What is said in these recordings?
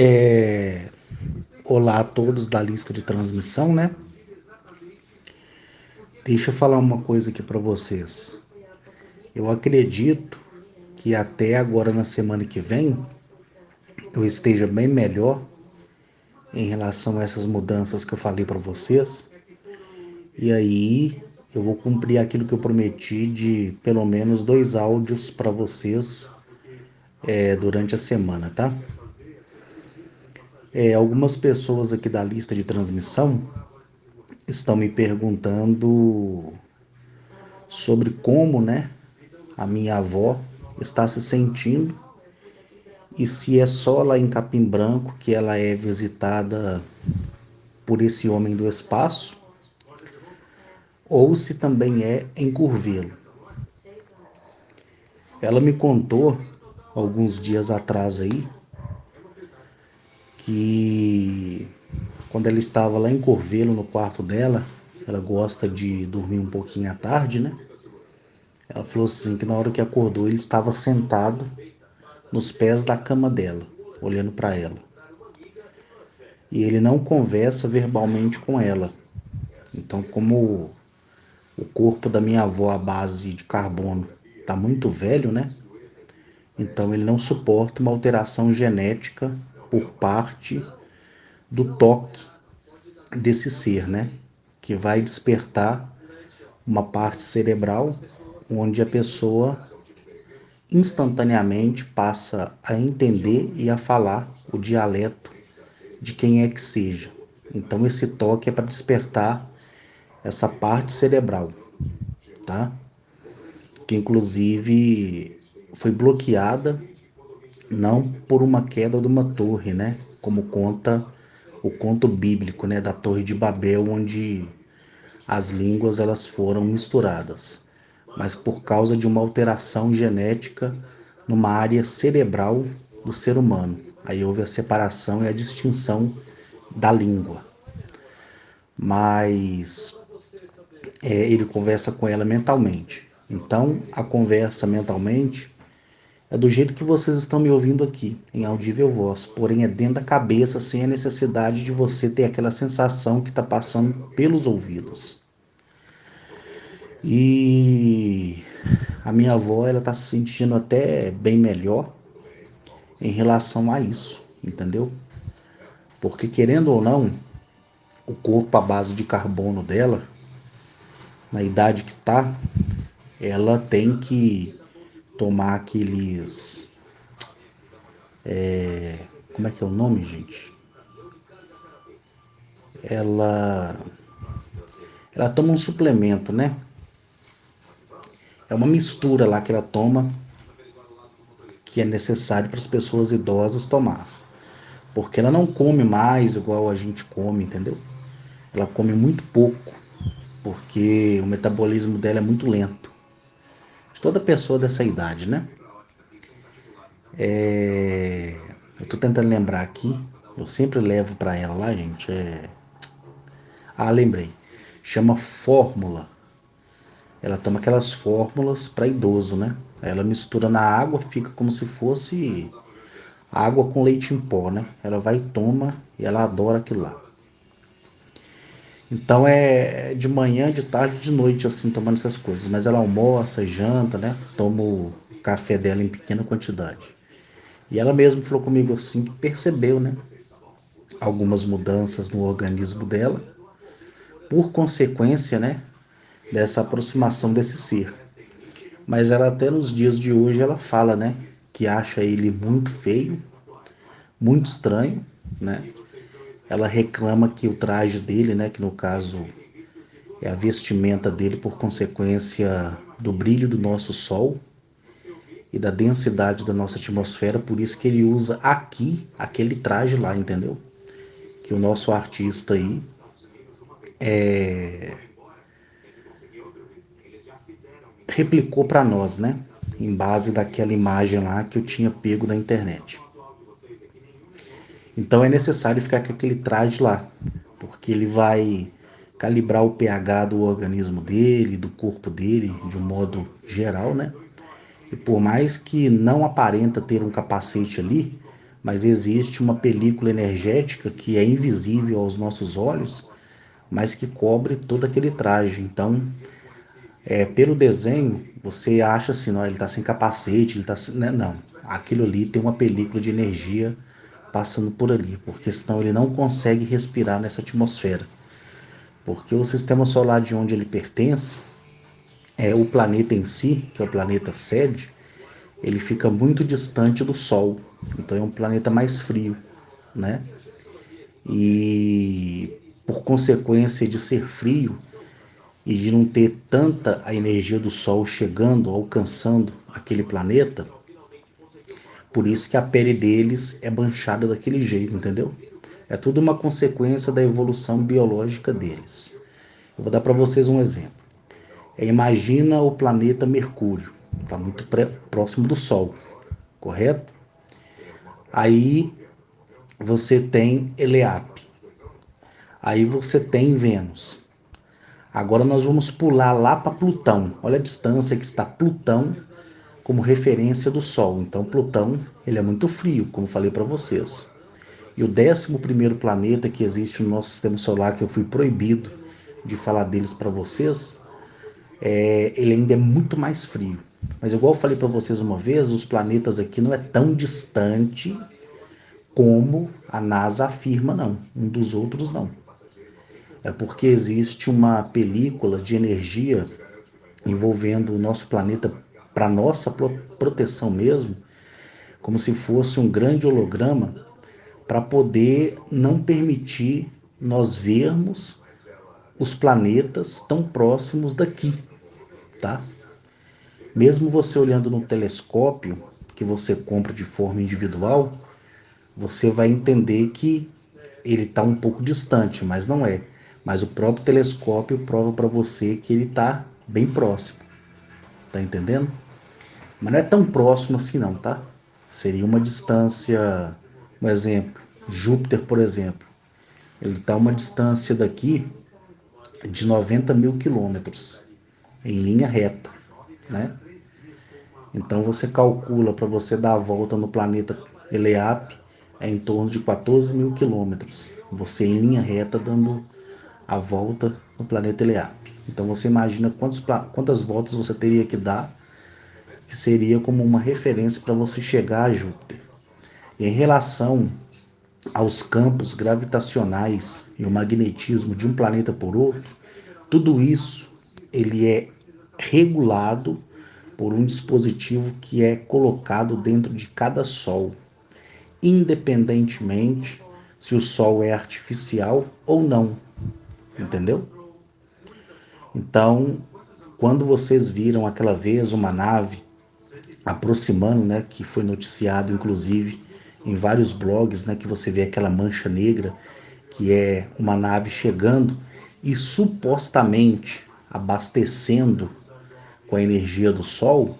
É, Olá a todos da lista de transmissão, né? Deixa eu falar uma coisa aqui para vocês. Eu acredito que até agora na semana que vem eu esteja bem melhor em relação a essas mudanças que eu falei para vocês. E aí eu vou cumprir aquilo que eu prometi de pelo menos 2 áudios para vocês durante a semana, tá? Algumas pessoas aqui da lista de transmissão estão me perguntando sobre como, né, a minha avó está se sentindo e se é só lá em Capim Branco que ela é visitada por esse homem do espaço ou se também é em Curvelo. Ela me contou alguns dias atrás aí que quando ela estava lá em Curvelo no quarto dela, ela gosta de dormir um pouquinho à tarde, né? Ela falou assim que na hora que acordou ele estava sentado nos pés da cama dela, olhando para ela. E ele não conversa verbalmente com ela. Então, como o corpo da minha avó à base de carbono está muito velho, né? Então ele não suporta uma alteração genética por parte do toque desse ser, né? Que vai despertar uma parte cerebral onde a pessoa instantaneamente passa a entender e a falar o dialeto de quem é que seja. Então esse toque é para despertar essa parte cerebral, tá? Que inclusive foi bloqueada não por uma queda de uma torre, né? Como conta o conto bíblico, né, da Torre de Babel, onde as línguas elas foram misturadas, mas por causa de uma alteração genética numa área cerebral do ser humano. Aí houve a separação e a distinção da língua. Mas ele conversa com ela mentalmente. Então, a conversa mentalmente é do jeito que vocês estão me ouvindo aqui, em audível voz, porém é dentro da cabeça, sem a necessidade de você ter aquela sensação que está passando pelos ouvidos. E a minha avó, ela está se sentindo até bem melhor em relação a isso, entendeu? Porque querendo ou não, o corpo à base de carbono dela, na idade que tá, ela tem que tomar aqueles, como é que é o nome, gente? Ela ela toma um suplemento, né? É uma mistura lá que ela toma que é necessário para as pessoas idosas tomar. Porque ela não come mais igual a gente come, entendeu? Ela come muito pouco, porque o metabolismo dela é muito lento. De toda pessoa dessa idade, né? Eu tô tentando lembrar aqui, eu sempre levo para ela lá, gente. Lembrei. Chama fórmula. Ela toma aquelas fórmulas para idoso, né? Aí ela mistura na água, fica como se fosse água com leite em pó, né? Ela vai e toma e ela adora aquilo lá. Então é de manhã, de tarde, de noite, assim, tomando essas coisas. Mas ela almoça, janta, né? Toma o café dela em pequena quantidade. E ela mesma falou comigo assim que percebeu, né? Algumas mudanças no organismo dela, por consequência, né? Dessa aproximação desse ser. Mas ela até nos dias de hoje ela fala, né? Que acha ele muito feio, muito estranho, né? Ela reclama que o traje dele, né? Que no caso é a vestimenta dele por consequência do brilho do nosso Sol e da densidade da nossa atmosfera, por isso que ele usa aqui aquele traje lá, entendeu? Que o nosso artista aí replicou para nós, né? Em base daquela imagem lá que eu tinha pego na internet. Então é necessário ficar com aquele traje lá, porque ele vai calibrar o pH do organismo dele, do corpo dele, de um modo geral, né? E por mais que não aparenta ter um capacete ali, mas existe uma película energética que é invisível aos nossos olhos, mas que cobre todo aquele traje. Então, pelo desenho, você acha assim, não, ele está sem capacete, ele está sem... né? Não, aquilo ali tem uma película de energia passando por ali, porque senão ele não consegue respirar nessa atmosfera. Porque o sistema solar de onde ele pertence, o planeta em si, que é o planeta sede, ele fica muito distante do Sol. Então é um planeta mais frio, né? E por consequência de ser frio e de não ter tanta a energia do Sol chegando, alcançando aquele planeta, por isso que a pele deles é manchada daquele jeito, entendeu? É tudo uma consequência da evolução biológica deles. Eu vou dar para vocês um exemplo. Imagina o planeta Mercúrio, está muito próximo do Sol, correto? Aí você tem Eleap, aí você tem Vênus. Agora nós vamos pular lá para Plutão. Olha a distância que está Plutão como referência do Sol. Então Plutão ele é muito frio, como falei para vocês. E o 11º planeta que existe no nosso sistema solar, que eu fui proibido de falar deles para vocês, ele ainda é muito mais frio. Mas igual eu falei para vocês uma vez, os planetas aqui não é tão distante como a NASA afirma, não. Um dos outros não. É porque existe uma película de energia envolvendo o nosso planeta para nossa proteção mesmo, como se fosse um grande holograma para poder não permitir nós vermos os planetas tão próximos daqui, tá? Mesmo você olhando no telescópio que você compra de forma individual, você vai entender que ele está um pouco distante, mas não é. Mas o próprio telescópio prova para você que ele está bem próximo, tá entendendo? Mas não é tão próximo assim não, tá? Seria uma distância, um exemplo, Júpiter, por exemplo, ele está a uma distância daqui de 90 mil quilômetros, em linha reta, né? Então você calcula para você dar a volta no planeta Eleap em torno de 14 mil quilômetros. Você em linha reta dando a volta no planeta Eleap. Então você imagina quantas voltas você teria que dar, que seria como uma referência para você chegar a Júpiter. E em relação aos campos gravitacionais e o magnetismo de um planeta por outro, tudo isso ele é regulado por um dispositivo que é colocado dentro de cada sol, independentemente se o sol é artificial ou não, entendeu? Então, quando vocês viram aquela vez uma nave aproximando, né, que foi noticiado inclusive em vários blogs, né, que você vê aquela mancha negra, que é uma nave chegando e supostamente abastecendo com a energia do sol,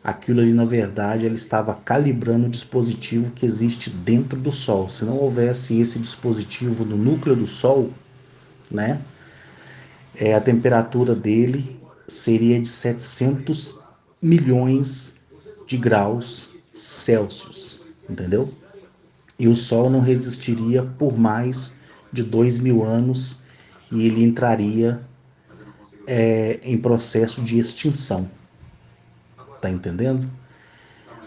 aquilo ali na verdade ele estava calibrando o dispositivo que existe dentro do sol. Se não houvesse esse dispositivo no núcleo do sol, né, a temperatura dele seria de 700 milhões de graus Celsius, entendeu? E o Sol não resistiria por mais de 2.000 anos e ele entraria em processo de extinção, tá entendendo?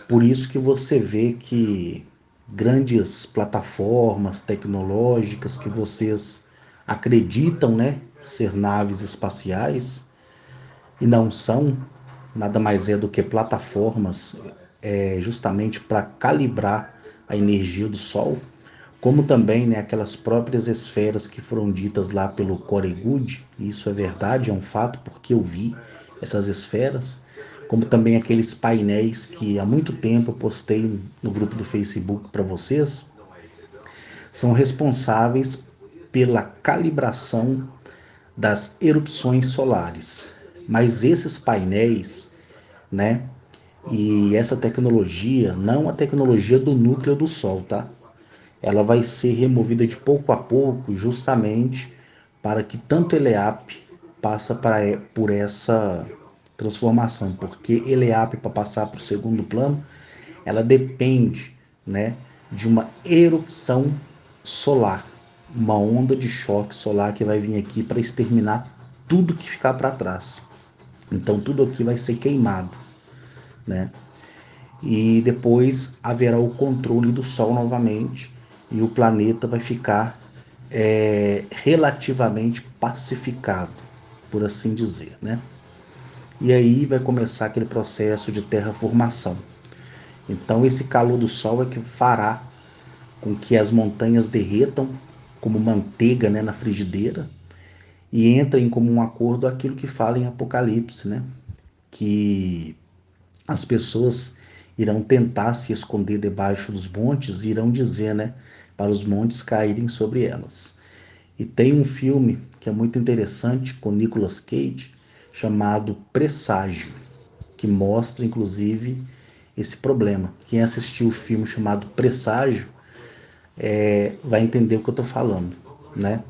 Por isso que você vê que grandes plataformas tecnológicas que vocês acreditam, né, ser naves espaciais, e não são, nada mais é do que plataformas justamente para calibrar a energia do Sol, como também, né, aquelas próprias esferas que foram ditas lá pelo Corey Goode, isso é verdade, é um fato, porque eu vi essas esferas, como também aqueles painéis que há muito tempo eu postei no grupo do Facebook para vocês, são responsáveis pela calibração das erupções solares. Mas esses painéis, né, e essa tecnologia, não a tecnologia do núcleo do Sol, tá? Ela vai ser removida de pouco a pouco, justamente para que tanto Eleap passa por essa transformação, porque Eleap para passar para o segundo plano, ela depende, né, de uma erupção solar, uma onda de choque solar que vai vir aqui para exterminar tudo que ficar para trás. Então tudo aqui vai ser queimado, né? E depois haverá o controle do Sol novamente e o planeta vai ficar relativamente pacificado, por assim dizer, né? E aí vai começar aquele processo de terraformação. Então esse calor do Sol é que fará com que as montanhas derretam como manteiga, né, na frigideira e entrem como um acordo aquilo que fala em Apocalipse, né? Que as pessoas irão tentar se esconder debaixo dos montes e irão dizer, né, para os montes caírem sobre elas. E tem um filme que é muito interessante com Nicolas Cage chamado Presságio, que mostra inclusive esse problema. Quem assistiu o filme chamado Presságio vai entender o que eu estou falando, né?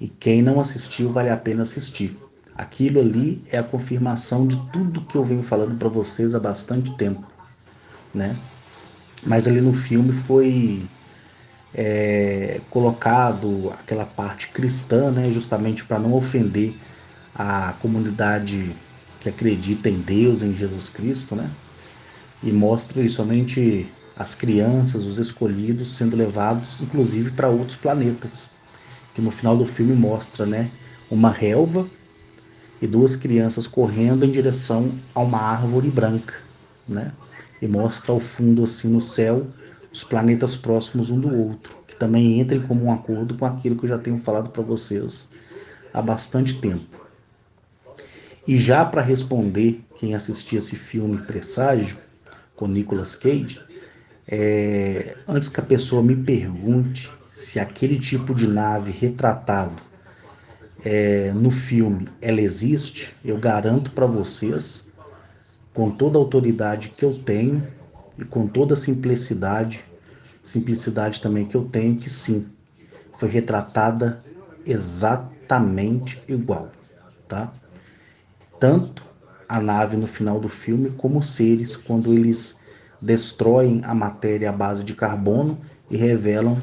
E quem não assistiu, vale a pena assistir. Aquilo ali é a confirmação de tudo que eu venho falando para vocês há bastante tempo, né? Mas ali no filme foi colocado aquela parte cristã, né? Justamente para não ofender a comunidade que acredita em Deus, em Jesus Cristo, né? E mostra somente as crianças, os escolhidos, sendo levados, inclusive, para outros planetas. Que no final do filme mostra, né, uma relva e duas crianças correndo em direção a uma árvore branca, né? E mostra ao fundo assim no céu os planetas próximos um do outro, que também entra em comum acordo com aquilo que eu já tenho falado para vocês há bastante tempo. E já para responder quem assistiu esse filme Presságio com Nicolas Cage, antes que a pessoa me pergunte se aquele tipo de nave retratado no filme ela existe, eu garanto para vocês, com toda a autoridade que eu tenho e com toda a simplicidade também que eu tenho, que sim, foi retratada exatamente igual, tá? Tanto a nave no final do filme, como os seres quando eles destroem a matéria à base de carbono e revelam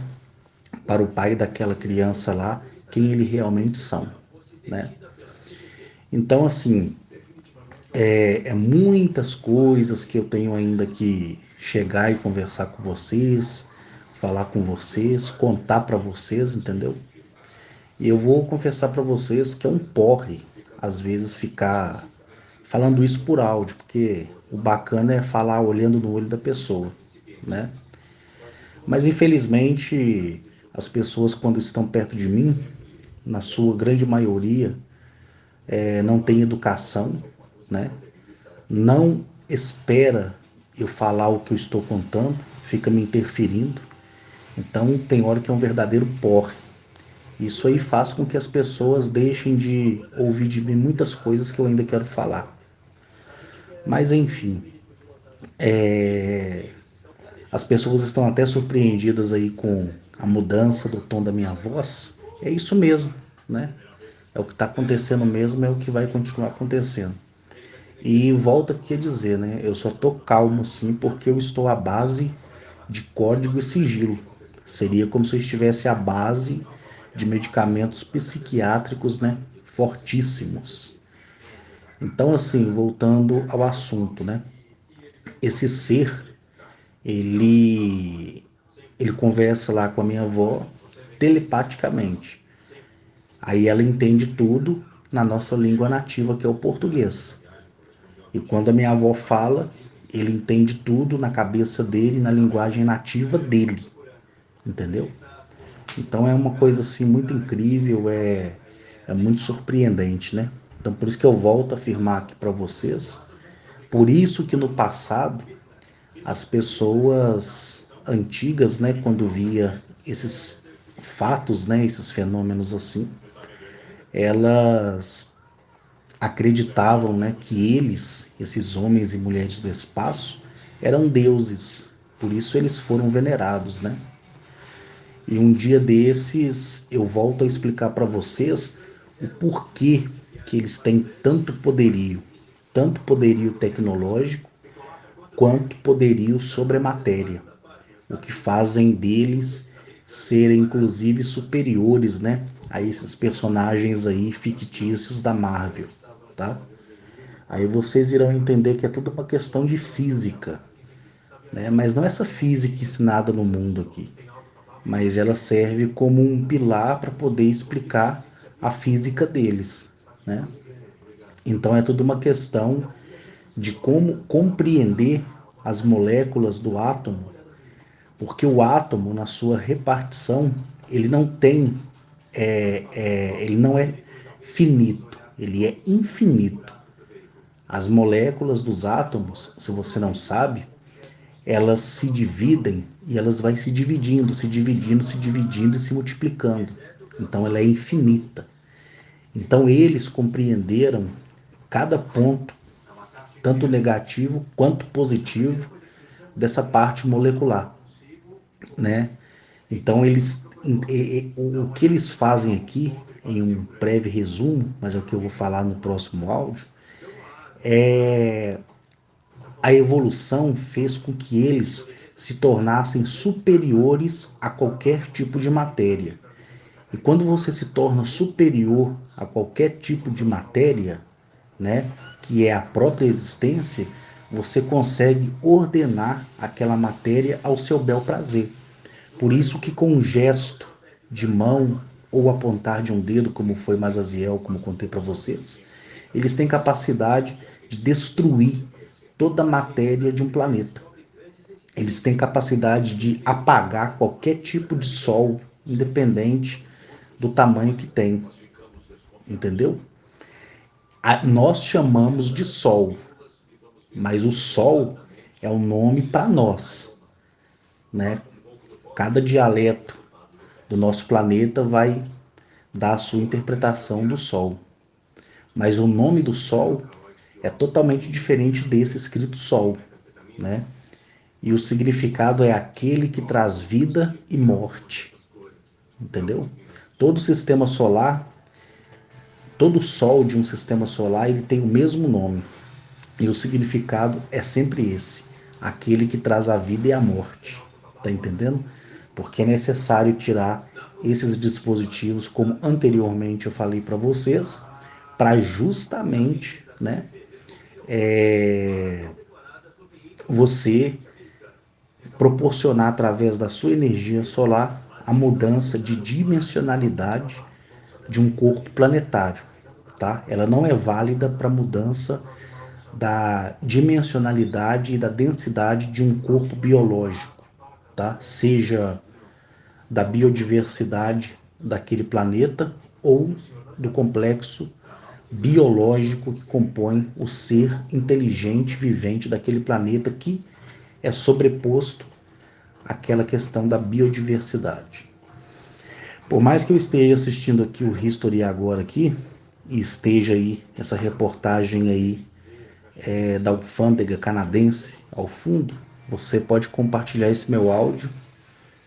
para o pai daquela criança lá quem eles realmente são, né? Então, assim, é muitas coisas que eu tenho ainda que chegar e conversar com vocês, falar com vocês, contar para vocês, entendeu? E eu vou confessar para vocês que é um porre, às vezes, ficar falando isso por áudio, porque o bacana é falar olhando no olho da pessoa, né? Mas infelizmente, as pessoas quando estão perto de mim, na sua grande maioria, não têm educação, né? Não espera eu falar o que eu estou contando, fica me interferindo. Então tem hora que é um verdadeiro porre. Isso aí faz com que as pessoas deixem de ouvir de mim muitas coisas que eu ainda quero falar. Mas enfim, as pessoas estão até surpreendidas aí com a mudança do tom da minha voz. É isso mesmo, né? É o que está acontecendo mesmo, é o que vai continuar acontecendo. E volto aqui a dizer, né? Eu só tô calmo assim porque eu estou à base de código e sigilo. Seria como se eu estivesse à base de medicamentos psiquiátricos, né? Fortíssimos. Então, assim, voltando ao assunto, né? Esse ser, ele conversa lá com a minha avó telepaticamente. Aí ela entende tudo na nossa língua nativa, que é o português. E quando a minha avó fala, ele entende tudo na cabeça dele, na linguagem nativa dele, entendeu? Então é uma coisa assim muito incrível, é muito surpreendente, né? Então por isso que eu volto a afirmar aqui para vocês, por isso que no passado as pessoas antigas, né, quando via esses fatos, né, esses fenômenos assim, elas acreditavam, né, que eles, esses homens e mulheres do espaço, eram deuses. Por isso eles foram venerados, né? E um dia desses eu volto a explicar para vocês o porquê que eles têm tanto poderio tecnológico quanto poderio sobre a matéria. o que fazem deles serem inclusive superiores, né, a esses personagens aí fictícios da Marvel, tá? Aí vocês irão entender que é tudo uma questão de física, né? Mas não essa física ensinada no mundo aqui, mas ela serve como um pilar para poder explicar a física deles, né? Então é tudo uma questão de como compreender as moléculas do átomo, porque o átomo, na sua repartição, ele não tem, ele não é finito, ele é infinito. As moléculas dos átomos, se você não sabe, elas se dividem e elas vão se dividindo, se dividindo, se dividindo e se multiplicando. Então ela é infinita. Então eles compreenderam cada ponto, tanto negativo quanto positivo, dessa parte molecular, né? Então o que eles fazem aqui, em um breve resumo, mas é o que eu vou falar no próximo áudio, é a evolução fez com que eles se tornassem superiores a qualquer tipo de matéria. E quando você se torna superior a qualquer tipo de matéria, né, que é a própria existência, você consegue ordenar aquela matéria ao seu bel prazer. Por isso que com um gesto de mão ou apontar de um dedo, como foi Mazaziel, como contei para vocês, eles têm capacidade de destruir toda a matéria de um planeta. Eles têm capacidade de apagar qualquer tipo de sol, independente do tamanho que tem, entendeu? Nós chamamos de sol, mas o sol é um nome para nós, né? Cada dialeto do nosso planeta vai dar a sua interpretação do sol, mas o nome do sol é totalmente diferente desse escrito sol, né? E o significado é aquele que traz vida e morte, entendeu? Todo sistema solar, todo sol de um sistema solar, ele tem o mesmo nome. E o significado é sempre esse: aquele que traz a vida e a morte. Tá entendendo? Porque é necessário tirar esses dispositivos, como anteriormente eu falei para vocês, para justamente, né, você proporcionar através da sua energia solar a mudança de dimensionalidade de um corpo planetário, tá? Ela não é válida para mudança da dimensionalidade e da densidade de um corpo biológico, tá? Seja da biodiversidade daquele planeta ou do complexo biológico que compõe o ser inteligente vivente daquele planeta, que é sobreposto àquela questão da biodiversidade. Por mais que eu esteja assistindo aqui o History agora aqui, e esteja aí essa reportagem aí da alfândega canadense ao fundo, você pode compartilhar esse meu áudio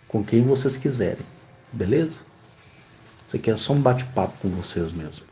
com quem vocês quiserem, beleza? Isso aqui é só um bate-papo com vocês mesmo.